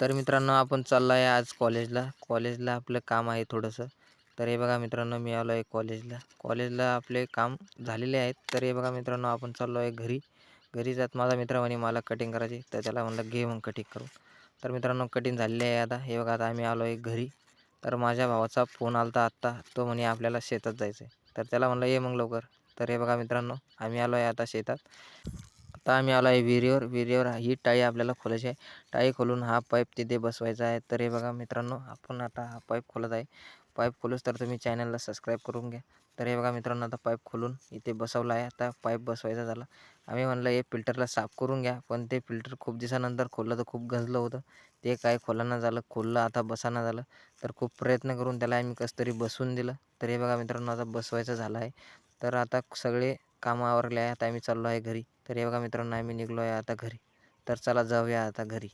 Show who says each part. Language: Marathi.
Speaker 1: तर मित्रांनो आपण चाललो आहे आज कॉलेजला आपलं काम आहे थोडंसं. तर हे बघा मित्रांनो मी आलो आहे कॉलेजला आपले काम झालेले आहेत. तर हे बघा मित्रांनो आपण चाललो आहे घरी. घरी जात माझा मित्र म्हणे मला कटिंग करायची, तर त्याला म्हणलं घे मग कटिंग करून. तर मित्रांनो कटिंग झालेली आहे आता. हे बघा आता आम्ही आलो आहे घरी. तर माझ्या भावाचा फोन आला होता आत्ता. तो म्हणे आपल्याला शेतात जायचं आहे. तर त्याला म्हणलं ये मग लवकर. तर हे बघा मित्रांनो आम्ही आलो आहे आता शेतात. आता आम्ही आलो आहे विहिरीवर ही टाळी आपल्याला खोलायची आहे. टाळी खोलून हा पाईप तिथे बसवायचा आहे. तर हे बघा मित्रांनो आपण आता हा पाईप खोलत आहे. पाईप खोलूस तर तुम्ही चॅनलला सबस्क्राईब करून घ्या. तर हे बघा मित्रांनो आता पाईप खोलून इथे बसवला आहे. आता पाईप बसवायचा झाला. आम्ही म्हणलं हे फिल्टरला साफ करून घ्या, पण ते फिल्टर खूप दिवसानंतर खोललं तर खूप गंजलं होतं. ते काय खोलना झालं, खोललं आता बसाना झालं. तर खूप प्रयत्न करून त्याला आम्ही कसं तरी बसवून दिलं. तर हे बघा मित्रांनो आता बसवायचं झालं आहे. तर आता सगळे कामं आवरले आहे. आता आम्ही चाललो आहे घरी. तर हे बघा मित्रांनो आम्ही निघालो आहे आता घरी. तर चला जाऊया आता घरी.